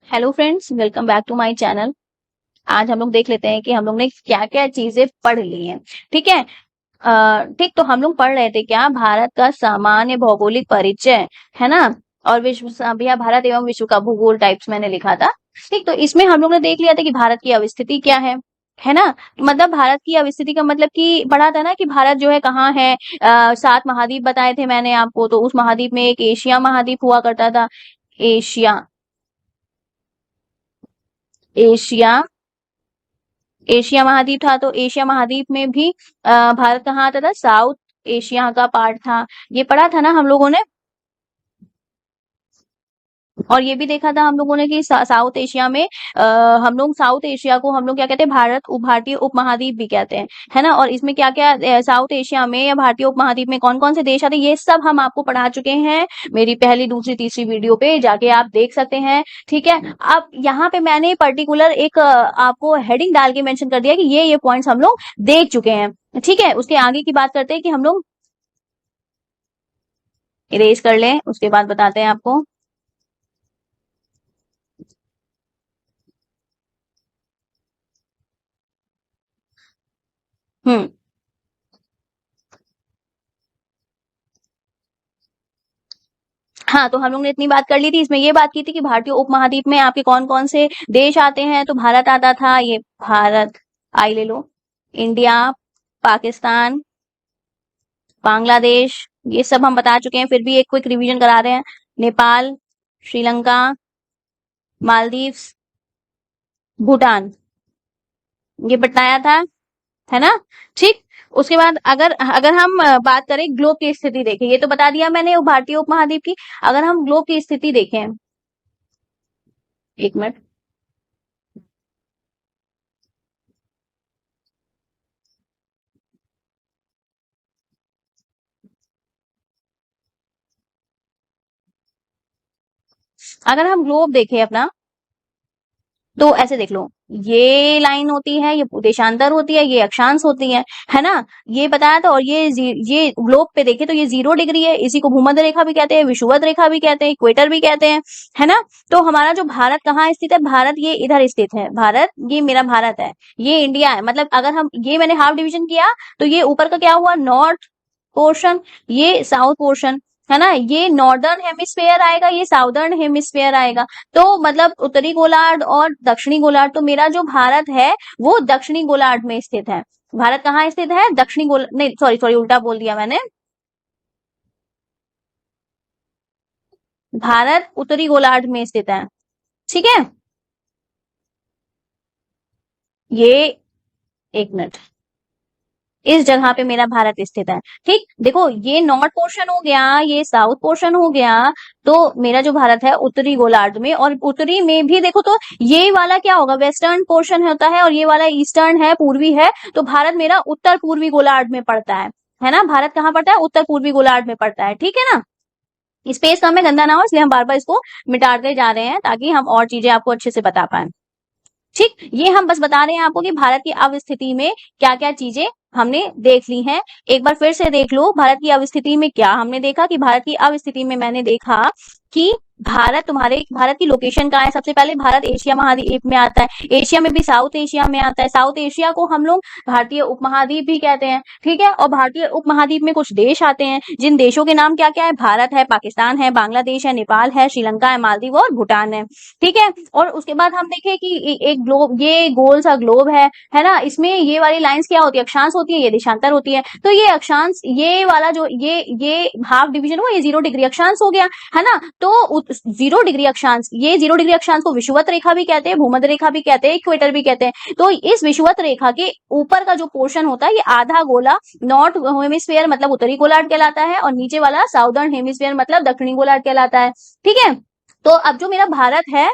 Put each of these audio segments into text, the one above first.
Hello friends, welcome back to my channel. आज हम लोग देख लेते हैं कि हम लोग ने क्या क्या चीजें पढ़ ली हैं। ठीक है। ठीक, तो हम लोग पढ़ रहे थे क्या, भारत का सामान्य भौगोलिक परिचय, है ना। और विश्व भैया भारत एवं विश्व का भूगोल टाइप्स मैंने लिखा था। ठीक, तो इसमें हम लोग ने देख लिया था कि भारत की अवस्थिति क्या है ना। मतलब भारत की अवस्थिति का मतलब कि पढ़ा था ना कि भारत जो है कहाँ है। 7 महाद्वीप बताए थे मैंने आपको, तो उस महाद्वीप में एक एशिया महाद्वीप हुआ करता था। एशिया एशिया एशिया महाद्वीप था, तो एशिया महाद्वीप में भी भारत कहाँ आता था, साउथ एशिया का पार्ट था। ये पढ़ा था ना हम लोगों ने। और ये भी देखा था हम लोगों ने कि साउथ एशिया में हम लोग साउथ एशिया को हम लोग क्या कहते हैं, भारतीय उपमहाद्वीप भी कहते हैं, है ना। और इसमें क्या क्या साउथ एशिया में या भारतीय उपमहाद्वीप में कौन कौन से देश आते हैं, ये सब हम आपको पढ़ा चुके हैं। मेरी पहली दूसरी तीसरी वीडियो पे जाके आप देख सकते हैं। ठीक है। अब यहाँ पे मैंने पर्टिकुलर एक आपको हेडिंग डाल के मेंशन कर दिया कि ये पॉइंट्स हम लोग देख चुके हैं। ठीक है, उसके आगे की बात करते हैं कि हम लोग इरेज कर लें, उसके बाद बताते हैं आपको। हम्म हाँ, तो हम लोग ने इतनी बात कर ली थी। इसमें ये बात की थी कि भारतीय उपमहाद्वीप में आपके कौन कौन से देश आते हैं, तो भारत आता था, ये भारत, आई ले लो, इंडिया, पाकिस्तान, बांग्लादेश, ये सब हम बता चुके हैं। फिर भी एक क्विक रिवीजन करा रहे हैं। नेपाल, श्रीलंका, मालदीव्स, भूटान, ये बताया था, है ना। ठीक। उसके बाद अगर अगर हम बात करें ग्लोब की स्थिति देखें, ये तो बता दिया मैंने वो भारतीय उपमहाद्वीप की। अगर हम ग्लोब की स्थिति देखें, एक मिनट। अगर हम ग्लोब देखें अपना, तो ऐसे देख लो, ये लाइन होती है, ये देशांतर होती है, ये अक्षांश होती है ना। ये बताया था। और ये ग्लोब पे देखे तो ये 0 डिग्री है, इसी को भूमध्य रेखा भी कहते हैं, विषुवत रेखा भी कहते हैं, इक्वेटर भी कहते हैं, है ना। तो हमारा जो भारत कहाँ स्थित है, भारत ये इधर स्थित है। भारत, ये मेरा भारत है, ये इंडिया है। मतलब अगर हम ये मैंने हाफ डिवीजन किया, तो ये ऊपर का क्या हुआ, नॉर्थ पोर्शन, ये साउथ पोर्शन, है ना। ये नॉर्दर्न हेमिस्फेयर आएगा, ये साउदर्न हेमिस्फेयर आएगा। तो मतलब उत्तरी गोलार्ध और दक्षिणी गोलार्ध, तो मेरा जो भारत है वो दक्षिणी गोलार्ध में स्थित है। भारत कहाँ स्थित है, दक्षिणी गोल नहीं, सॉरी सॉरी, उल्टा बोल दिया मैंने। भारत उत्तरी गोलार्ध में स्थित है। ठीक है। ये, एक मिनट, इस जगह पे मेरा भारत स्थित है। ठीक, देखो ये नॉर्थ पोर्शन हो गया, ये साउथ पोर्शन हो गया। तो मेरा जो भारत है उत्तरी गोलार्ध में, और उत्तरी में भी देखो तो ये वाला क्या होगा, वेस्टर्न पोर्शन होता है, और ये वाला ईस्टर्न है, पूर्वी है। तो भारत मेरा उत्तर पूर्वी गोलार्ध में पड़ता है ना। भारत कहाँ पड़ता है, उत्तर पूर्वी गोलार्ध में पड़ता है। ठीक है ना। स्पेस कम है, गंदा ना हो, इसलिए हम बार बार इसको मिटाते जा रहे हैं ताकि हम और चीजें आपको अच्छे से बता पाए। ठीक, ये हम बस बता रहे हैं आपको कि भारत की अवस्थिति में क्या क्या चीजें हमने देख ली हैं। एक बार फिर से देख लो, भारत की अवस्थिति में क्या हमने देखा कि भारत की अवस्थिति में मैंने देखा कि भारत की लोकेशन कहाँ है। सबसे पहले भारत एशिया महाद्वीप में आता है, एशिया में भी साउथ एशिया में आता है। साउथ एशिया को हम लोग भारतीय उपमहाद्वीप भी कहते हैं। ठीक है। और भारतीय उपमहाद्वीप में कुछ देश आते हैं, जिन देशों के नाम क्या क्या है, भारत है, पाकिस्तान है, बांग्लादेश है, नेपाल है, श्रीलंका है, मालदीव और भूटान है। ठीक है। और उसके बाद हम देखें कि एक ग्लोब, ये गोल सा ग्लोब है ना। इसमें ये वाली लाइंस क्या होती है, अक्षांश होती है, ये देशांतर होती है। तो ये अक्षांश, ये वाला जो ये हाफ डिवीजन हुआ, ये 0 डिग्री अक्षांश हो गया, है ना। तो 0 डिग्री अक्षांश, ये 0 डिग्री अक्षांश को विषुवत रेखा भी कहते हैं, भूमध्य रेखा भी कहते हैं, इक्वेटर भी कहते हैं। तो इस विषुवत रेखा के ऊपर का जो पोर्शन होता है, ये आधा गोला नॉर्थ हेमिस्फीयर मतलब उत्तरी गोलार्ध कहलाता है, और नीचे वाला साउदर्न हेमिस्फीयर मतलब दक्षिणी गोलार्ध कहलाता है। ठीक है। तो अब जो मेरा भारत है,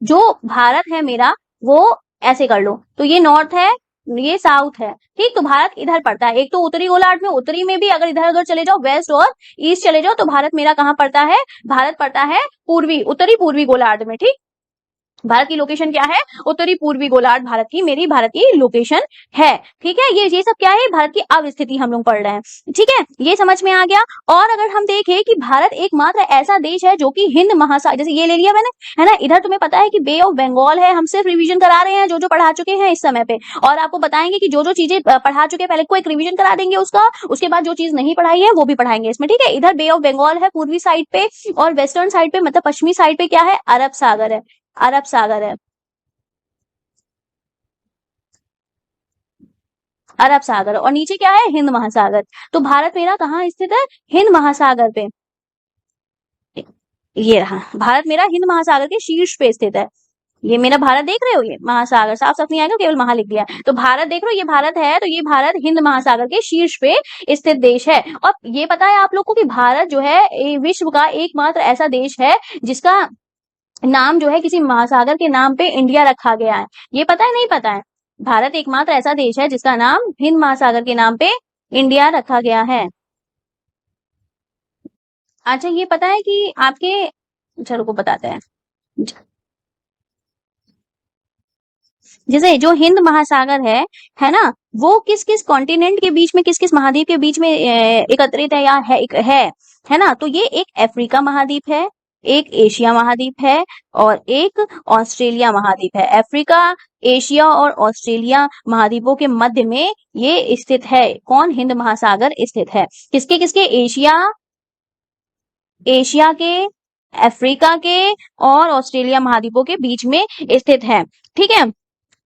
जो भारत है मेरा, वो ऐसे कर लो, तो ये नॉर्थ है, ये साउथ है। ठीक, तो भारत इधर पड़ता है। एक तो उत्तरी गोलार्ध में, उत्तरी में भी अगर इधर उधर चले जाओ, वेस्ट और ईस्ट चले जाओ, तो भारत मेरा कहाँ पड़ता है, भारत पड़ता है पूर्वी, उत्तरी पूर्वी गोलार्ध में। ठीक, भारत की लोकेशन क्या है? उत्तरी पूर्वी गोलार्ध भारत की, मेरी भारत की लोकेशन है। ठीक है, ये सब क्या है? भारत की अवस्थिति हम लोग पढ़ रहे हैं। ठीक है, ये समझ में आ गया। और अगर हम देखें कि भारत एकमात्र ऐसा देश है जो कि हिंद महासागर, जैसे ये ले लिया मैंने, है ना, इधर तुम्हें पता है कि बे ऑफ बंगाल है, हम सिर्फ रिवीजन करा रहे हैं जो पढ़ा चुके हैं इस समय पे, और आपको बताएंगे कि जो चीजें पढ़ा चुके हैं पहले को एक रिवीजन करा देंगे उसका, उसके बाद जो चीज नहीं पढ़ाई है वो भी पढ़ाएंगे इसमें। ठीक है, इधर बे ऑफ बंगाल है पूर्वी साइड पे, और वेस्टर्न साइड पे मतलब पश्चिमी साइड पे क्या है? अरब सागर है, अरब सागर है, अरब सागर, और नीचे क्या है? हिंद महासागर। तो भारत मेरा कहाँ स्थित है? हिंद महासागर पे। ये रहा भारत मेरा हिंद महासागर के शीर्ष पे स्थित है। ये मेरा भारत देख रहे हो, ये महासागर साफ साफ नहीं आएगा, केवल महा लिख दिया। तो भारत देख रहे हो, ये भारत है, तो ये भारत हिंद महासागर के शीर्ष पे स्थित देश है। और ये पता है आप लोग को कि भारत जो है विश्व का एकमात्र ऐसा देश है जिसका नाम जो है किसी महासागर के नाम पे इंडिया रखा गया है। ये पता है? नहीं पता है? भारत एकमात्र ऐसा देश है जिसका नाम हिंद महासागर के नाम पे इंडिया रखा गया है। अच्छा, ये पता है कि आपके, चलो को बताते हैं, जैसे जो हिंद महासागर है ना, वो किस किस कॉन्टिनेंट के बीच में, किस किस महाद्वीप के बीच में एकत्रित है या है ना, तो ये एक अफ्रीका महाद्वीप है, एक एशिया महाद्वीप है, और एक ऑस्ट्रेलिया महाद्वीप है। अफ्रीका, एशिया और ऑस्ट्रेलिया महाद्वीपों के मध्य में ये स्थित है। कौन? हिंद महासागर स्थित है। किसके किसके? एशिया, एशिया के, अफ्रीका के और ऑस्ट्रेलिया महाद्वीपों के बीच में स्थित है। ठीक है,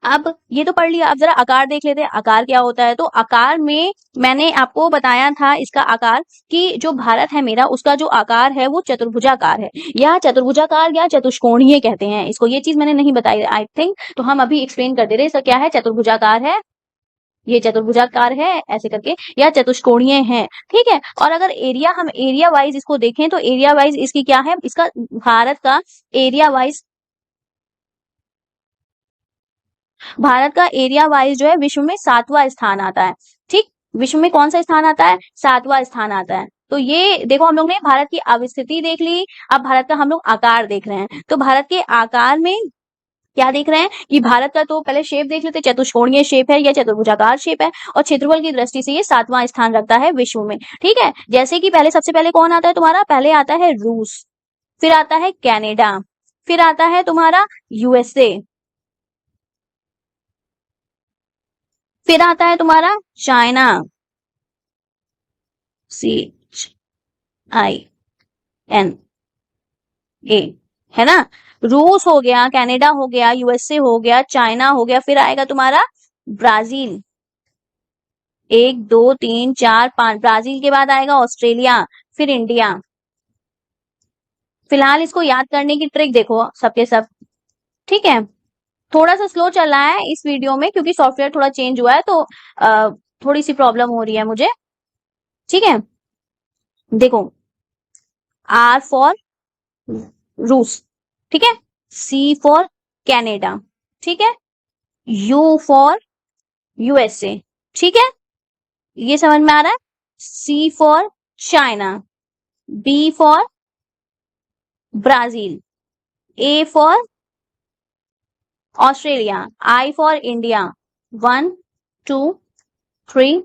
अब ये तो पढ़ लिया। अब जरा आकार देख लेते हैं, आकार क्या होता है। तो आकार में मैंने आपको बताया था इसका आकार, कि जो भारत है मेरा उसका जो आकार है वो चतुर्भुजाकार है, या चतुर्भुजाकार या चतुष्कोणीय कहते हैं इसको। ये चीज मैंने नहीं बताई आई थिंक, तो हम अभी एक्सप्लेन कर दे रहे। इसका क्या है? चतुर्भुजाकार है, ये चतुर्भुजाकार है ऐसे करके, या चतुष्कोणीय है। ठीक है, और अगर एरिया, हम एरिया वाइज इसको देखें तो एरिया वाइज इसकी क्या है? इसका भारत का एरिया वाइज, भारत का एरिया वाइज जो है विश्व में 7वां स्थान आता है। ठीक, विश्व में कौन सा स्थान आता है? 7वां स्थान आता है। तो ये देखो, हम लोग ने भारत की अवस्थिति देख ली, अब भारत का हम लोग आकार देख रहे हैं। तो भारत के आकार में क्या देख रहे हैं कि भारत का, तो पहले शेप देख लेते, चतुष्कोणीय शेप है या चतुर्भुजाकार शेप है, और क्षेत्रफल की दृष्टि से ये 7वां स्थान रखता है विश्व में। ठीक है, जैसे कि पहले, सबसे पहले कौन आता है तुम्हारा? पहले आता है रूस, फिर आता है कनाडा, फिर आता है तुम्हारा यूएसए, फिर आता है तुम्हारा चाइना, CHINA, है ना। रूस हो गया, कनाडा हो गया, यूएसए हो गया, चाइना हो गया, फिर आएगा तुम्हारा ब्राजील। 1 2 3 4 5, ब्राजील के बाद आएगा ऑस्ट्रेलिया, फिर इंडिया। फिलहाल इसको याद करने की ट्रिक देखो सबके सब। ठीक है, थोड़ा सा स्लो चल रहा है इस वीडियो में क्योंकि सॉफ्टवेयर थोड़ा चेंज हुआ है, तो थोड़ी सी प्रॉब्लम हो रही है मुझे। ठीक है, देखो, R फॉर रूस, ठीक है, C फॉर कनाडा, ठीक है, U फॉर यूएसए, ठीक है, ये समझ में आ रहा है। C for China, B for Brazil, A for Australia, I for India. 1 2 3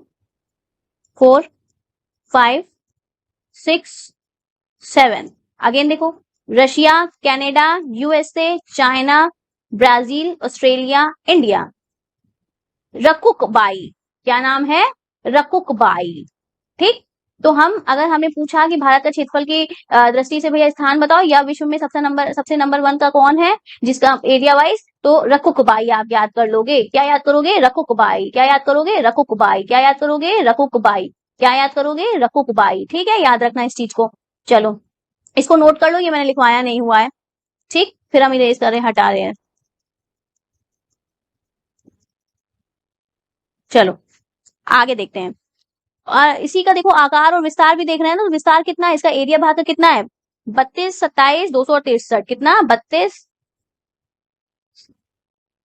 4 5 6 7। Again देखो, Russia, Canada, USA, China, Brazil, Australia, India. रकुकबाई, क्या नाम है? रकुकबाई। ठीक, तो हम, अगर हमें पूछा कि भारत का क्षेत्रफल की दृष्टि से भैया स्थान बताओ या विश्व में सबसे नंबर 1 का कौन है जिसका एरिया वाइज, तो रकुकबाई आप याद कर लोगे। क्या याद करोगे? रकुकबाई। क्या याद करोगे? रकुकबाई। क्या याद करोगे? रकुकबाई। क्या याद करोगे? रकुकबाई। ठीक है, याद रखना इस चीज को। चलो, इसको नोट कर लो, ये मैंने लिखवाया नहीं हुआ है। ठीक, फिर हम इरेज कर रहे हैं, हटा रहे हैं। चलो आगे देखते हैं। और इसी का देखो आकार और विस्तार भी देख रहे हैं ना, तो विस्तार कितना है इसका? एरिया भाग का कितना है? 32 27 263। कितना? 32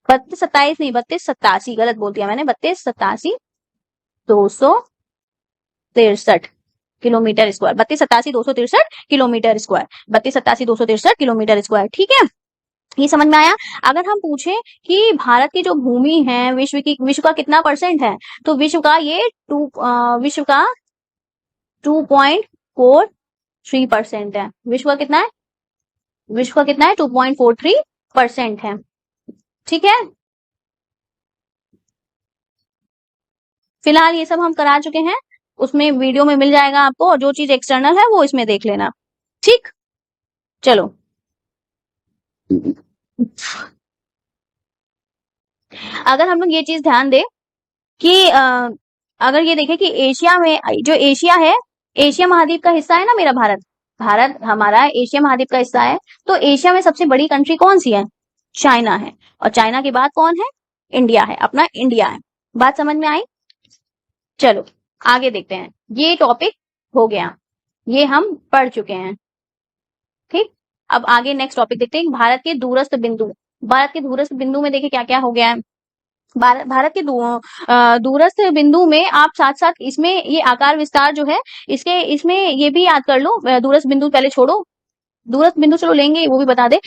27 नहीं, 32 87, गलत बोल दिया मैंने। 32 87 263 kilometre square. 32 87 263 kilometre square. 32 87 263 kilometre square. ठीक है, ये समझ में आया। अगर हम पूछे कि भारत की जो भूमि है विश्व का कितना परसेंट है, तो विश्व का 2.43% है। विश्व का कितना है? विश्व का कितना है? 2.43% है। ठीक है, फिलहाल ये सब हम करा चुके हैं, उसमें वीडियो में मिल जाएगा आपको, और जो चीज एक्सटर्नल है वो इसमें देख लेना। ठीक, चलो। अगर हम लोग ये चीज ध्यान दें कि अगर ये देखें कि एशिया में, जो एशिया है, एशिया महाद्वीप का हिस्सा है ना मेरा भारत, भारत हमारा एशिया महाद्वीप का हिस्सा है। तो एशिया में सबसे बड़ी कंट्री कौन सी है? चाइना है। और चाइना के बाद कौन है? इंडिया है, अपना इंडिया है। बात समझ में आई? चलो आगे देखते हैं। ये टॉपिक हो गया, ये हम पढ़ चुके हैं। ठीक, अब आगे नेक्स्ट टॉपिक देखते हैं, भारत के दूरस्थ बिंदु। भारत के दूरस्थ बिंदु में देखिए क्या क्या हो गया है। भारत के दूरस्थ बिंदु में आप साथ साथ इसमें ये आकार विस्तार जो है, इसमें ये भी याद कर लो। दूरस्थ बिंदु पहले छोड़ो, दूरस्थ बिंदु चलो लेंगे, वो भी बता दे।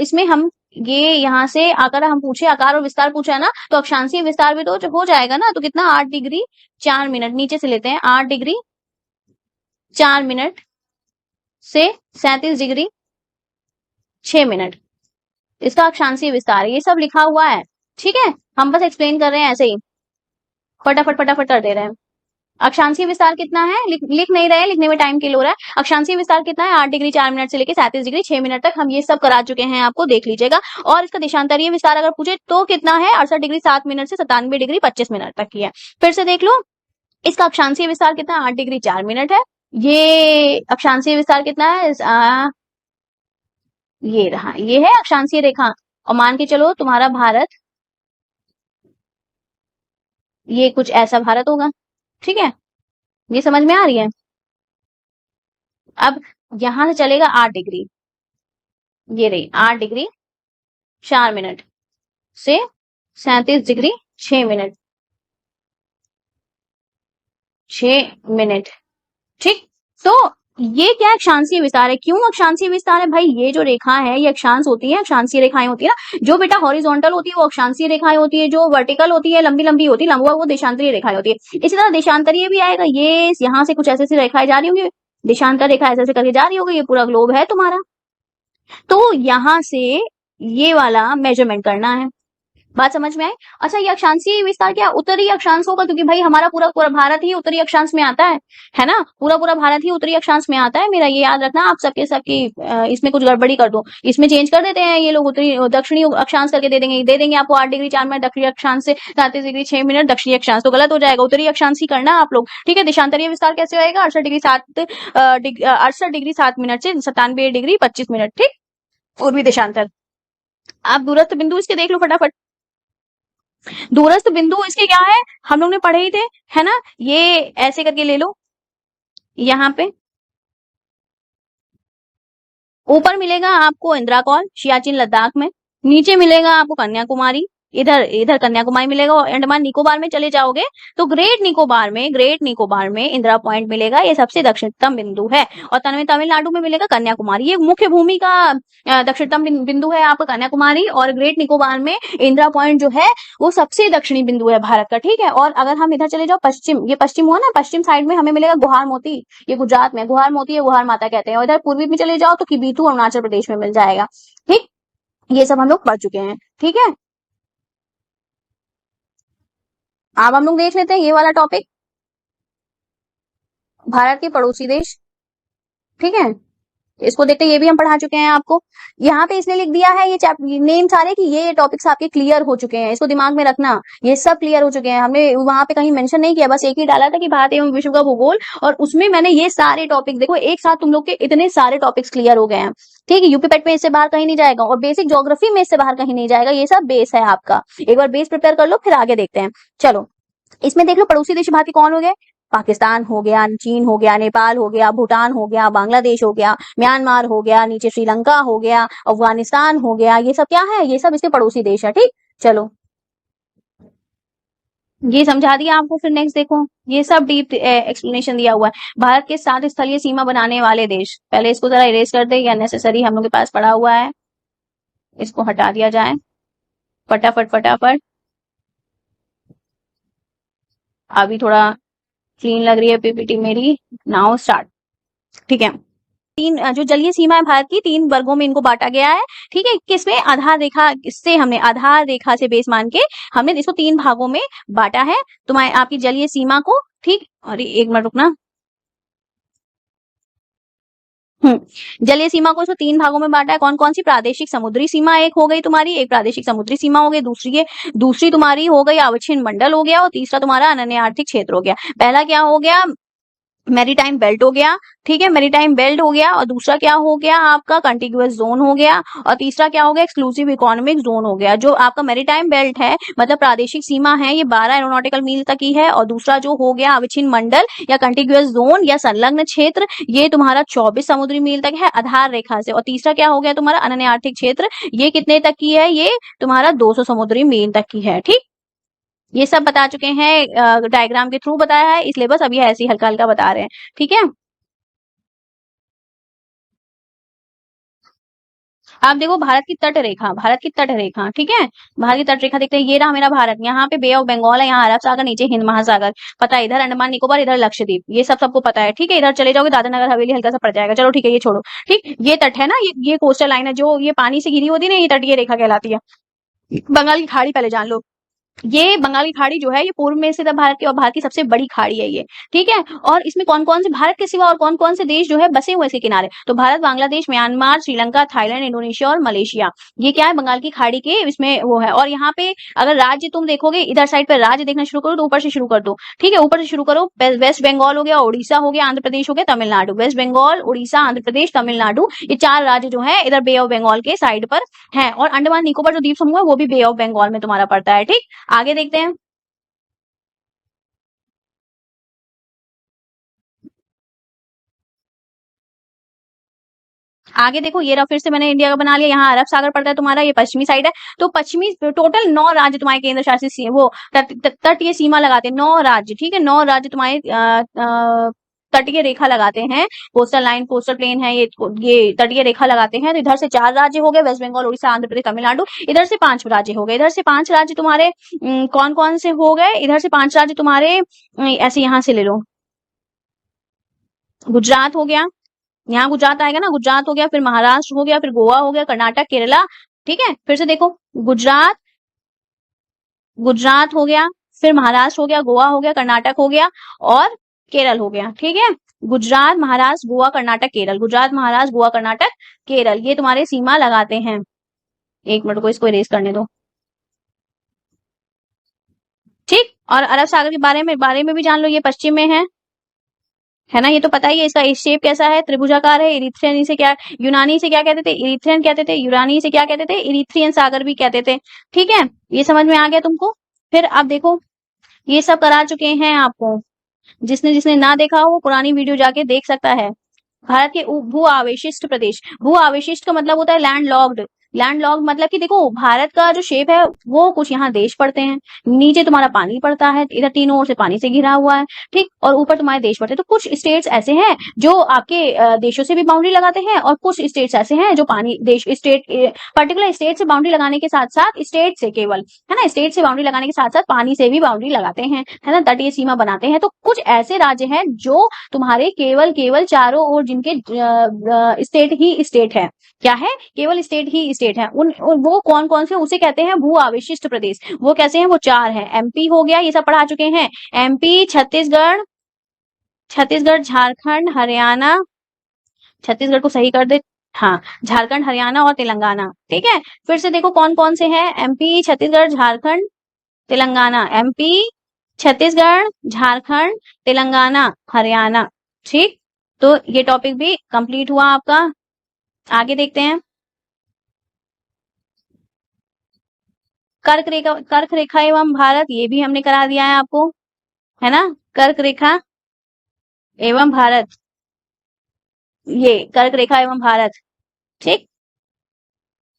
इसमें हम ये यहाँ से अगर हम पूछे आकार और विस्तार पूछा है ना, तो अक्षांशीय विस्तार भी तो हो जाएगा ना। तो कितना? 8 डिग्री 4 मिनट, नीचे से लेते हैं। 8 डिग्री 4 मिनट से 37 डिग्री 6 मिनट, इसका अक्षांशीय विस्तार है। ये सब लिखा हुआ है, ठीक है, हम बस एक्सप्लेन कर रहे हैं ऐसे ही, फटाफट फटाफट कर दे रहे हैं। अक्षांशीय विस्तार कितना है? लिख नहीं रहे, लिखने में टाइम किल हो रहा है। अक्षांशीय विस्तार कितना है? 8 डिग्री 4 मिनट से लेकर 37 डिग्री 6 मिनट तक हम ये सब करा चुके हैं, आपको देख लीजिएगा। और इसका देशांतरीय विस्तार अगर पूछे तो कितना है? 68 डिग्री 7 मिनट से 97 डिग्री 25 मिनट तक की है। फिर से देख लो, इसका अक्षांशीय विस्तार कितना है? 8 डिग्री 4 मिनट है। ये अक्षांशीय विस्तार कितना है? ये रहा, ये है अक्षांशीय रेखा। और मान के चलो तुम्हारा भारत, ये कुछ ऐसा भारत होगा, ठीक है, ये समझ में आ रही है। अब यहां से चलेगा 8 डिग्री, ये रही 8 डिग्री 4 मिनट से 37 डिग्री 6 मिनट, 6 मिनट, ठीक। तो ये क्या अक्षांशीय विस्तार है? क्यों अक्षांशीय विस्तार है भाई? ये जो रेखा है ये अक्षांश होती है, अक्षांशीय रेखाएं होती है ना। जो बेटा हॉरिजॉन्टल होती है वो अक्षांशीय रेखाएं होती है, जो वर्टिकल होती है लंबी लंबी होती है, लंबा वो देशांतरीय रेखाएं होती है। इसी तरह देशांतरीय भी आएगा, ये यहाँ से कुछ ऐसे ऐसी रेखाएं जा रही होंगी, देशांतर रेखा ऐसे ऐसे करके जा रही होगी, ये पूरा ग्लोब है तुम्हारा। तो यहां से ये वाला मेजरमेंट करना है। बात समझ में आई? अच्छा, ये अक्षांशीय विस्तार क्या उत्तरी अक्षांश होगा? क्योंकि भाई हमारा पूरा पूरा भारत ही उत्तरी अक्षांश में आता है ना, पूरा पूरा भारत ही उत्तरी अक्षांश में आता है मेरा, ये याद रखना। आप सबके सबकी इसमें कुछ गड़बड़ी कर दो, इसमें चेंज कर देते हैं ये लोग, उत्तरी दक्षिणी अक्षांश करके दे देंगे आपको 8 डिग्री 4 मिनट दक्षिणी अक्षांश से 37 डिग्री 6 मिनट दक्षिणी अक्षांश, तो गलत हो जाएगा, उत्तरी अक्षांश ही करना आप लोग, ठीक है। देशांतरीय विस्तार कैसे होएगा? 68 डिग्री 7 मिनट से 97 डिग्री 25 मिनट, ठीक, और भी देशांतर। आप दूरस्थ बिंदु इसके देख लो फटाफट। दूरस्थ बिंदु इसके क्या है? हम लोग ने पढ़े ही थे, है ना। ये ऐसे करके ले लो, यहाँ पे ऊपर मिलेगा आपको इंदिरा कौल सियाचिन लद्दाख में, नीचे मिलेगा आपको कन्याकुमारी, इधर इधर कन्याकुमारी मिलेगा। और अंडमान निकोबार में चले जाओगे तो ग्रेट निकोबार में इंदिरा पॉइंट मिलेगा, ये सबसे दक्षिणतम बिंदु है। और तमिलनाडु में मिलेगा कन्याकुमारी, ये मुख्य भूमि का दक्षिणतम बिंदु है आपका कन्याकुमारी। और ग्रेट निकोबार में इंदिरा पॉइंट जो है वो सबसे दक्षिणी बिंदु है भारत का, ठीक है। और अगर हम इधर चले जाओ पश्चिम, ये पश्चिम हुआ ना, पश्चिम साइड में हमें मिलेगा गुहार मोती, ये गुजरात में गुहार मोती है, गुहार माता कहते हैं। और इधर पूर्वी में चले जाओ तो किबीथू अरुणाचल प्रदेश में मिल जाएगा, ठीक। ये सब हम लोग पढ़ चुके हैं, ठीक है। अब हम लोग देख लेते हैं ये वाला टॉपिक, भारत के पड़ोसी देश, ठीक है। इसको देखते हैं, ये भी हम पढ़ा चुके हैं आपको। यहाँ पे इसने लिख दिया है ये नेम सारे कि ये टॉपिक्स आपके क्लियर हो चुके हैं, इसको दिमाग में रखना, ये सब क्लियर हो चुके हैं। हमने वहां पे कहीं मेंशन नहीं किया, बस एक ही डाला था कि भारत एवं विश्व का भूगोल, और उसमें मैंने ये सारे टॉपिक, देखो एक साथ तुम लोग के इतने सारे टॉपिक्स क्लियर हो गए हैं, ठीक है। यूपी पेट में इससे बाहर कहीं नहीं जाएगा, और बेसिक ज्योग्राफी में इससे बाहर कहीं नहीं जाएगा, ये सब बेस है आपका। एक बार बेस प्रिपेयर कर लो, फिर आगे देखते हैं। चलो इसमें देख लो पड़ोसी देश भारत के कौन हो गए? पाकिस्तान हो गया, चीन हो गया, नेपाल हो गया, भूटान हो गया, बांग्लादेश हो गया, म्यांमार हो गया, नीचे श्रीलंका हो गया, अफगानिस्तान हो गया, ये सब क्या है? ये सब इसके पड़ोसी देश है, ठीक। चलो ये समझा दिया आपको। फिर नेक्स्ट देखो, ये सब डीप एक्सप्लेनेशन दिया हुआ है। भारत के 7 स्थलीय सीमा बनाने वाले देश, पहले इसको जरा इरेज कर दे, ये अननेसेसरी हम लोग के पास पड़ा हुआ है। इसको हटा दिया जाए फटाफट फटाफट। अभी थोड़ा क्लीन लग रही है पीपीटी मेरी। Now start. ठीक है, जो जलीय सीमा है भारत की, 3 वर्गों में इनको बांटा गया है। ठीक है, किसमें? आधार रेखा से, हमने आधार रेखा से बेस मान के हमने इसको 3 भागों में बांटा है, तुम्हारे आपकी जलीय सीमा को। ठीक, और एक मिनट रुकना। जलीय सीमा को इसको 3 भागों में बांटा है। कौन कौन सी? प्रादेशिक समुद्री सीमा एक हो गई तुम्हारी, एक प्रादेशिक समुद्री सीमा हो गई, दूसरी तुम्हारी हो गई अवच्छिन्न मंडल हो गया, और तीसरा तुम्हारा अनन्य आर्थिक क्षेत्र हो गया। पहला क्या हो गया? मैरीटाइम बेल्ट हो गया। ठीक है, मैरीटाइम बेल्ट हो गया, और दूसरा क्या हो गया आपका? कंटिगुअस जोन हो गया, और तीसरा क्या हो गया? एक्सक्लूसिव इकोनॉमिक जोन हो गया। जो आपका मैरीटाइम बेल्ट है, मतलब प्रादेशिक सीमा है, ये 12 एरोनॉटिकल मील तक की है, और दूसरा जो हो गया अवच्छिन्न मंडल या कंटिगुअस जोन या संलग्न क्षेत्र, ये तुम्हारा 24 समुद्री मील तक है आधार रेखा से, और तीसरा क्या हो गया तुम्हारा? अनन्य आर्थिक क्षेत्र, ये कितने तक की है? ये तुम्हारा 200 समुद्री मील तक की है। ठीक, ये सब बता चुके हैं, डायग्राम के थ्रू बताया है, इसलिए बस अभी ऐसे ही हल्का हल्का बता रहे हैं। ठीक है, आप देखो भारत की तट रेखा, भारत की तट रेखा। ठीक है, भारत की तट रेखा देखते हैं। ये रहा मेरा भारत, यहाँ पे बे ऑफ बंगाल है, यहाँ अरब सागर, नीचे हिंद महासागर। पता है, इधर अंडमान निकोबार, इधर लक्षद्वीप, ये सब सबको पता है। ठीक है, इधर चले जाओगे दादरा नगर हवेली हल्का सा पड़ जाएगा। चलो ठीक है, ये छोड़ो। ठीक, ये तट है ना, ये कोस्टल लाइन है, जो ये पानी से घिरी होती है ना, ये तटीय रेखा कहलाती है। बंगाल की खाड़ी पहले जान लो। ये बंगाल की खाड़ी जो है, ये पूर्व में स्थित है भारत की, और भारत की सबसे बड़ी खाड़ी है ये। ठीक है, और इसमें कौन कौन से, भारत के सिवा और कौन कौन से देश जो है बसे हुए इसके किनारे? तो Bharat, Bangladesh, Myanmar, Sri Lanka, Thailand, Indonesia और मलेशिया। ये क्या है? बंगाल की खाड़ी के इसमें वो है। और यहाँ पे अगर राज्य तुम देखोगे, इधर साइड पे राज्य देखना शुरू करो, तो ऊपर से शुरू कर दो। ठीक है, ऊपर से शुरू करो। वेस्ट बंगाल हो गया, उड़ीसा हो गया, आंध्र प्रदेश हो गया, तमिलनाडु। वेस्ट बंगाल, उड़ीसा, आंध्र प्रदेश, तमिलनाडु, ये 4 राज्य जो है इधर बे ऑफ बंगाल के साइड पर है। और अंडमान निकोबार जो द्वीप समूह है, वो भी बे ऑफ बंगाल में तुम्हारा पड़ता है। ठीक, आगे देखते हैं। आगे देखो, ये रहा, फिर से मैंने इंडिया का बना लिया। यहाँ अरब सागर पड़ता है तुम्हारा, ये पश्चिमी साइड है। तो पश्चिमी टोटल 9 राज्य तुम्हारे केंद्र शासित वो तटीय सीमा लगाते हैं। 9 राज्य। ठीक है, 9 राज्य तुम्हारे तटीय रेखा लगाते हैं। कोस्टल लाइन, कोस्टल प्लेन है, ये तटीय रेखा लगाते हैं। तो इधर से 4 राज्य हो गए, वेस्ट बंगाल, उड़ीसा, आंध्र प्रदेश, तमिलनाडु। इधर से 5 राज्य हो गए। इधर से 5 राज्य तुम्हारे कौन कौन से हो गए? इधर से 5 राज्य तुम्हारे ऐसे यहाँ से ले लो। गुजरात हो गया, यहाँ गुजरात आएगा ना, गुजरात हो गया, फिर महाराष्ट्र हो गया, फिर गोवा हो गया, कर्नाटक, केरला। ठीक है, फिर से देखो, गुजरात, गुजरात हो गया, फिर महाराष्ट्र हो गया, गोवा हो गया, कर्नाटक हो गया, और केरल हो गया। ठीक है, गुजरात, महाराष्ट्र, गोवा, कर्नाटक, केरल, गुजरात, महाराष्ट्र, गोवा, कर्नाटक, केरल, ये तुम्हारे सीमा लगाते हैं। एक मिनट को इसको इरेज करने दो। ठीक, और अरब सागर के बारे में भी जान लो, ये पश्चिम में है ना, ये तो पता ही है। इसका शेप कैसा है? त्रिभुजाकार है। इरिथ्रियन से क्या, यूनानी से क्या कहते थे? इरिथ्रियन कहते थे। यूनानी से क्या कहते थे? इरिथ्रियन सागर भी कहते थे। ठीक है, ये समझ में आ गया तुमको? फिर अब देखो, ये सब करा चुके हैं आपको। जिसने जिसने ना देखा हो, वो पुरानी वीडियो जाके देख सकता है। भारत के भू आवेशिष्ट प्रदेश, भू आवेशिष्ट का मतलब होता है लैंड लॉक्ड। लैंड लॉक्ड मतलब कि देखो, भारत का जो शेप है, वो कुछ यहाँ देश पड़ते हैं, नीचे तुम्हारा पानी पड़ता है, इधर तीनों ओर से पानी से घिरा हुआ है। ठीक, और ऊपर तुम्हारे देश पड़ते हैं। तो कुछ स्टेट्स ऐसे हैं जो आपके देशों से भी बाउंड्री लगाते हैं, और कुछ स्टेट्स ऐसे हैं जो पानी देश स्टेट पर्टिकुलर स्टेट से बाउंड्री लगाने के साथ साथ, स्टेट से केवल, है ना, स्टेट से बाउंड्री लगाने के साथ साथ पानी से भी बाउंड्री लगाते हैं, है ना, तटीय सीमा बनाते हैं। तो कुछ ऐसे राज्य हैं जो तुम्हारे केवल केवल चारों ओर, जिनके स्टेट ही स्टेट है। क्या है? केवल स्टेट ही स्टेट है। वो कौन कौन से, उसे कहते हैं भू आवेशिष्ट प्रदेश। वो कैसे हैं? वो 4 हैं। एमपी हो गया, ये सब पढ़ा चुके हैं। एमपी, छत्तीसगढ़, छत्तीसगढ़, झारखंड, हरियाणा, छत्तीसगढ़ को सही कर दे, हाँ, झारखंड, हरियाणा और तेलंगाना। ठीक है, फिर से देखो कौन कौन से हैं। एमपी, छत्तीसगढ़, झारखंड, तेलंगाना। एमपी, छत्तीसगढ़, झारखंड, तेलंगाना, हरियाणा। ठीक, तो ये टॉपिक भी कंप्लीट हुआ आपका। आगे देखते हैं। कर्क रेखा एवं भारत, ये भी हमने करा दिया है आपको, है ना, कर्क रेखा एवं भारत, ये कर्क रेखा एवं भारत। ठीक,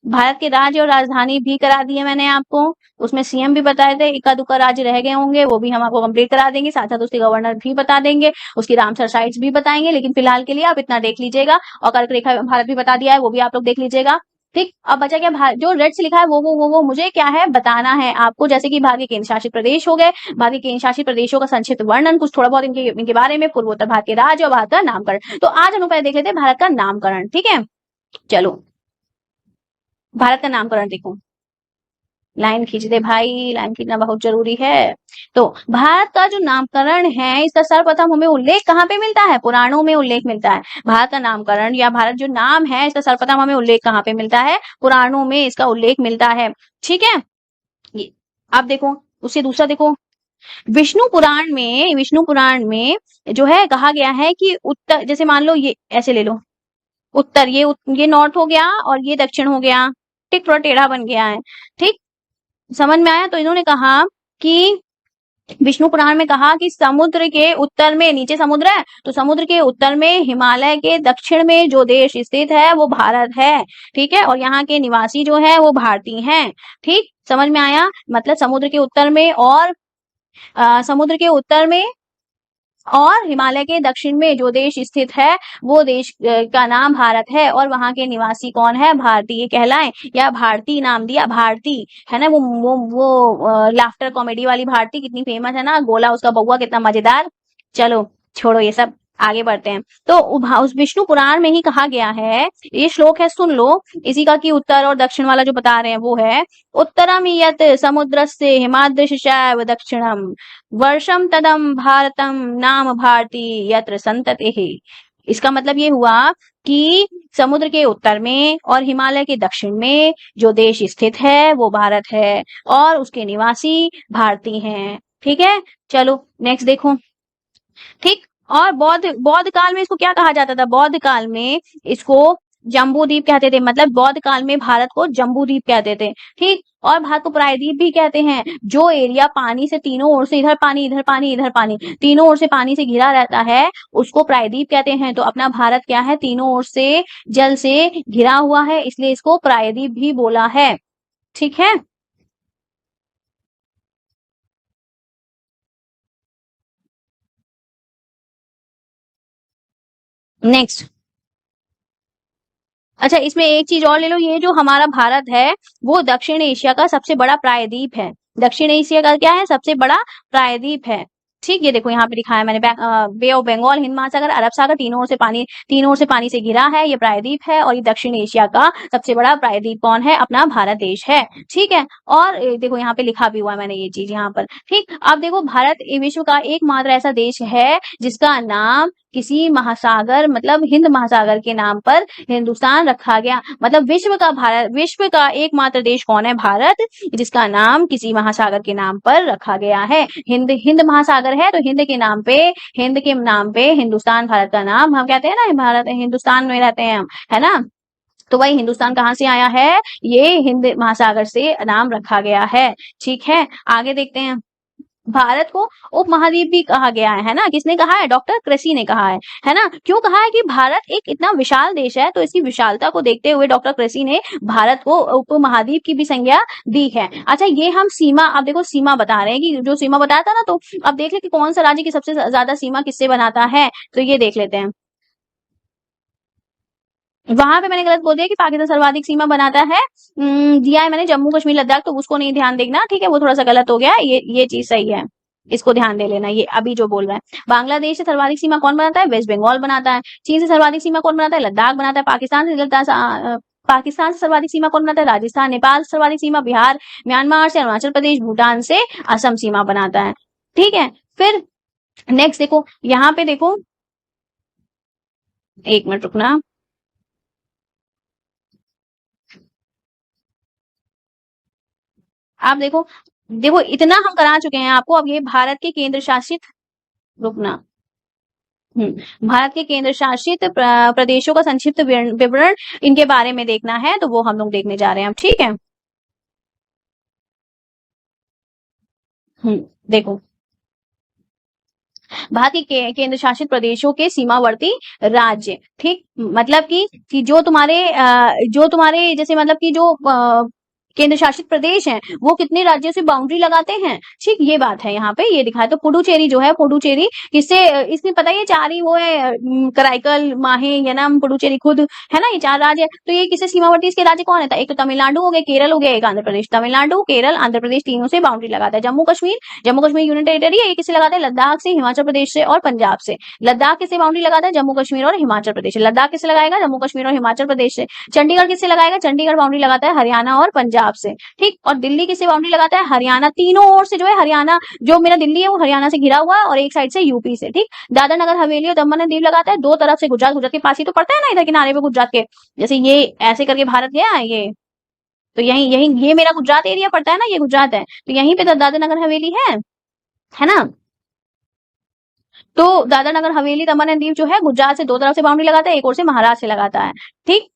भारत के राज्य और राजधानी भी करा दिए मैंने आपको। उसमें सीएम भी बताए थे, इक्का दुक्का राज्य रह गए होंगे, वो भी हम आपको कंप्लीट करा देंगे, साथ साथ उसके गवर्नर भी बता देंगे, उसकी रामसर साइट्स भी बताएंगे। लेकिन फिलहाल के लिए आप इतना देख लीजिएगा, और कर्क रेखा एवं भारत भी बता दिया है, वो भी आप लोग देख लीजिएगा। ठीक, अब बचा क्या, जो रेड से लिखा है वो मुझे क्या है बताना है आपको, जैसे कि भारत के केंद्र शासित प्रदेश हो गए, भारत के केंद्र शासित प्रदेशों का संक्षिप्त वर्णन, कुछ थोड़ा बहुत इनके बारे में, पूर्वोत्तर भारत के राज्य और भारत का नामकरण। तो आज हम लोग पहले देख लेते हैं भारत का नामकरण। ठीक है, चलो भारत का नामकरण देखो, लाइन खींच दे भाई, लाइन खींचना बहुत जरूरी है। तो भारत का जो नामकरण है, इसका सर्वप्रथम हमें उल्लेख कहाँ पे मिलता है, पुराणों में उल्लेख मिलता है। भारत का नामकरण या भारत जो नाम है, इसका सर्वप्रथम हमें उल्लेख कहाँ पे मिलता है, पुराणों में इसका उल्लेख मिलता है। ठीक है, ये अब देखो, उससे दूसरा देखो, विष्णु पुराण में जो है कहा गया है कि उत्तर, जैसे मान लो ये ऐसे ले लो, उत्तर ये नॉर्थ हो गया और ये दक्षिण हो गया, ठीक, थोड़ा टेढ़ा बन गया है। ठीक, समझ में आया। तो इन्होंने कहा कि विष्णु पुराण में कहा कि समुद्र के उत्तर में, नीचे समुद्र है तो समुद्र के उत्तर में, हिमालय के दक्षिण में जो देश स्थित है वो भारत है। ठीक है, और यहाँ के निवासी जो है वो भारतीय हैं। ठीक, समझ में आया, मतलब समुद्र के उत्तर में और समुद्र के उत्तर में और हिमालय के दक्षिण में जो देश स्थित है वो देश का नाम भारत है, और वहां के निवासी कौन है, भारतीय कहलाए, या भारती नाम दिया, भारती है ना, वो लाफ्टर कॉमेडी वाली भारती कितनी फेमस है ना, गोला उसका बउआ कितना मजेदार। चलो छोड़ो ये सब, आगे बढ़ते हैं। तो उस विष्णु पुराण में ही कहा गया है, ये श्लोक है सुन लो, इसी का कि उत्तर और दक्षिण वाला जो बता रहे हैं वो है, उत्तरम यत समुद्रस्य हिमादृश चैव दक्षिणम वर्षम तदम भारतम नाम भारती यत्र संततिः। इसका मतलब ये हुआ कि समुद्र के उत्तर में और हिमालय के दक्षिण में जो देश स्थित है वो भारत है, और उसके निवासी भारतीय हैं। ठीक है, चलो नेक्स्ट देखो। ठीक, और बौद्ध बौद्ध काल में इसको क्या कहा जाता था, बौद्ध काल में इसको जम्बू द्वीप कहते थे, मतलब बौद्ध काल में भारत को जम्बू द्वीप कहते थे। ठीक, और भारत को प्रायद्वीप भी कहते हैं, जो एरिया पानी से तीनों ओर से, इधर पानी इधर पानी इधर पानी, तीनों ओर से पानी से घिरा रहता है, उसको प्रायद्वीप कहते हैं। तो अपना भारत क्या है, तीनों ओर से जल से घिरा हुआ है, इसलिए इसको प्रायद्वीप भी बोला है। ठीक है, नेक्स्ट। अच्छा, इसमें एक चीज और ले लो, ये जो हमारा भारत है वो दक्षिण एशिया का सबसे बड़ा प्रायद्वीप है। दक्षिण एशिया का क्या है, सबसे बड़ा प्रायद्वीप है। ठीक, ये देखो यहाँ पे दिखाया मैंने, बे ऑफ बंगाल, हिंद महासागर, अरब सागर, तीनों ओर से पानी से घिरा है, ये प्रायद्वीप है, और ये दक्षिण एशिया का सबसे बड़ा प्रायद्वीप कौन है, अपना भारत देश है। ठीक है, और देखो यहाँ पे लिखा भी हुआ है मैंने ये चीज यहाँ पर। ठीक, अब देखो भारत विश्व का एकमात्र ऐसा देश है जिसका नाम किसी महासागर, मतलब हिंद महासागर के नाम पर हिंदुस्तान रखा गया। मतलब विश्व का एकमात्र देश कौन है, भारत, जिसका नाम किसी महासागर के नाम पर रखा गया है। हिंद हिंद महासागर है, तो हिंद के नाम पे हिंदुस्तान, भारत का नाम हम कहते हैं ना, भारत हिंदुस्तान में रहते हैं हम, है ना। तो वही हिंदुस्तान कहाँ से आया है, ये हिंद महासागर से नाम रखा गया है। ठीक है, आगे देखते हैं। भारत को उपमहाद्वीप भी कहा गया है ना, किसने कहा है, डॉक्टर क्रेसी ने कहा है ना। क्यों कहा है कि भारत एक इतना विशाल देश है, तो इसकी विशालता को देखते हुए डॉक्टर क्रेसी ने भारत को उपमहाद्वीप की भी संज्ञा दी है। अच्छा, ये हम सीमा, अब देखो सीमा बता रहे हैं कि जो सीमा बताया था ना, तो अब देख ले कि कौन सा राज्य की सबसे ज्यादा सीमा किससे बनाता है, तो ये देख लेते हैं। वहां पे मैंने गलत बोल दिया कि पाकिस्तान सर्वाधिक सीमा बनाता है, दिया है मैंने जम्मू कश्मीर लद्दाख, तो उसको नहीं ध्यान देखना, ठीक है, वो थोड़ा सा गलत हो गया, ये चीज सही है, इसको ध्यान दे लेना, ये अभी जो बोल रहा है। बांग्लादेश से सर्वाधिक सीमा कौन बनाता है, वेस्ट बंगाल बनाता है। चीन से सर्वाधिक सीमा कौन बनाता है, लद्दाख बनाता है। पाकिस्तान से सर्वाधिक सीमा कौन बनाता है, राजस्थान। नेपाल से सर्वाधिक सीमा बिहार। म्यांमार से अरुणाचल प्रदेश। भूटान से असम सीमा बनाता है। ठीक है, फिर नेक्स्ट देखो, यहाँ पे देखो, एक मिनट रुकना। आप देखो, देखो इतना हम करा चुके हैं आपको, अब ये भारत के केंद्र शासित, रुकना, भारत के केंद्र शासित प्रदेशों का संक्षिप्त विवरण इनके बारे में देखना है, तो वो हम लोग देखने जा रहे हैं, ठीक है। देखो, भारत के केंद्र शासित प्रदेशों के सीमावर्ती राज्य, ठीक, मतलब कि जो तुम्हारे जैसे, मतलब कि जो केंद्र शासित प्रदेश हैं वो कितने राज्यों से बाउंड्री लगाते हैं, ठीक, ये बात है यहाँ पे, ये दिखाया। तो पुडुचेरी जो है, पुडुचेरी किससे, इसमें पता है ये चार ही वो है, कराईकल, माहे, यनम, पुडुचेरी खुद, है ना, ये चार राज्य है। तो ये किससे सीमावर्ती, इसके राज्य कौन है? एक तो तमिलनाडु हो गया, केरल हो गया, एक आंध्र प्रदेश। तमिलनाडु, केरल, आंध्र प्रदेश तीनों से बाउंड्री लगाता है। जम्मू कश्मीर, जम्मू कश्मीर यूनियन टेरिटरी है, ये किससे लगाता है? लद्दाख से, हिमाचल प्रदेश से और पंजाब से। लद्दाख किससे बाउंड्री लगाता है? जम्मू कश्मीर और हिमाचल प्रदेश। लद्दाख किससे लगाएगा? जम्मू कश्मीर और हिमाचल प्रदेश से। चंडीगढ़ किससे लगाएगा? चंडीगढ़ बाउंड्री लगाता है हरियाणा और पंजाब से, ठीक। और दिल्ली किससे बाउंड्री लगाता है? हरियाणा, तीनों ओर से जो है हरियाणा, जो मेरा दिल्ली है वो हरियाणा से घिरा हुआ है और एक साइड से यूपी से, ठीक। दादरा नगर हवेली और दमन एंड दीव लगाता है दो तरफ से, गुजरात, गुजरात के पास ही तो पड़ता है ना, इधर किनारे पे गुजरात के, जैसे ये ऐसे करके भारत गया है ये, तो यही यही ये मेरा गुजरात एरिया पड़ता है ना, ये गुजरात है, तो यहीं पे दादरा नगर हवेली है ना। तो दादरा नगर हवेली, दमन एंड दीव जो है गुजरात से दो तरफ से बाउंड्री लगाता है, एक ओर से महाराष्ट्र से लगाता है, ठीक।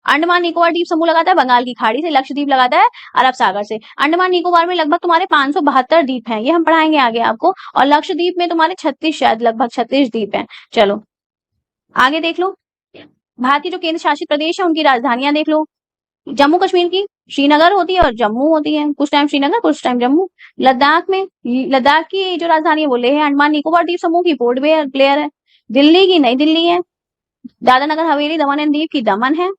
अंडमान निकोबार द्वीप समूह लगाता है बंगाल की खाड़ी से, लक्षद्वीप लगाता है अरब सागर से। अंडमान निकोबार में लगभग तुम्हारे 572 द्वीप हैं, ये हम पढ़ाएंगे आगे आपको, और लक्षद्वीप में तुम्हारे 36, शायद लगभग 36 द्वीप हैं। चलो आगे देख लो, भारत के जो केंद्र शासित प्रदेश है उनकी राजधानियां देख लो। जम्मू कश्मीर की श्रीनगर होती है और जम्मू होती है, कुछ टाइम श्रीनगर कुछ टाइम जम्मू। लद्दाख में, लद्दाख की जो राजधानी है वो लेह है। अंडमान निकोबार द्वीप समूह की पोर्ट ब्लेयर है। दिल्ली की नई दिल्ली है। दादरा नगर हवेली, दमन एंड दीव की दमन है।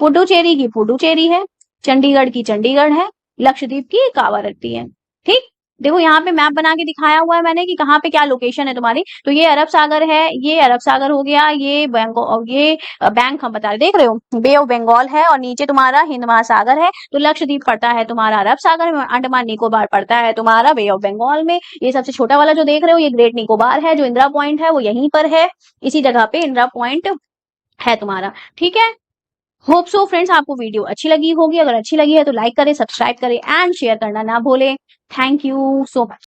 पुडुचेरी की पुडुचेरी है। चंडीगढ़ की चंडीगढ़ है। लक्षद्वीप की कावारत्ती है, ठीक। देखो यहाँ पे मैप बना के दिखाया हुआ है मैंने कि कहाँ पे क्या लोकेशन है तुम्हारी। तो ये अरब सागर है, ये अरब सागर हो गया, ये बैंकॉक, ये बैंक हम बता रहे, देख रहे हो, बे ऑफ बंगाल है, और नीचे तुम्हारा हिंद महासागर है। तो लक्षद्वीप पड़ता है तुम्हारा अरब सागर में, अंडमान निकोबार पड़ता है तुम्हारा बे ऑफ बंगाल में। ये सबसे छोटा वाला जो देख रहे हो ये ग्रेट निकोबार है, जो इंदिरा पॉइंट है वो यहीं पर है, इसी जगह पे इंदिरा पॉइंट है तुम्हारा, ठीक है। होप सो फ्रेंड्स आपको वीडियो अच्छी लगी होगी, अगर अच्छी लगी है तो लाइक करें, सब्सक्राइब करें एंड शेयर करना ना भूलें। Thank you so much.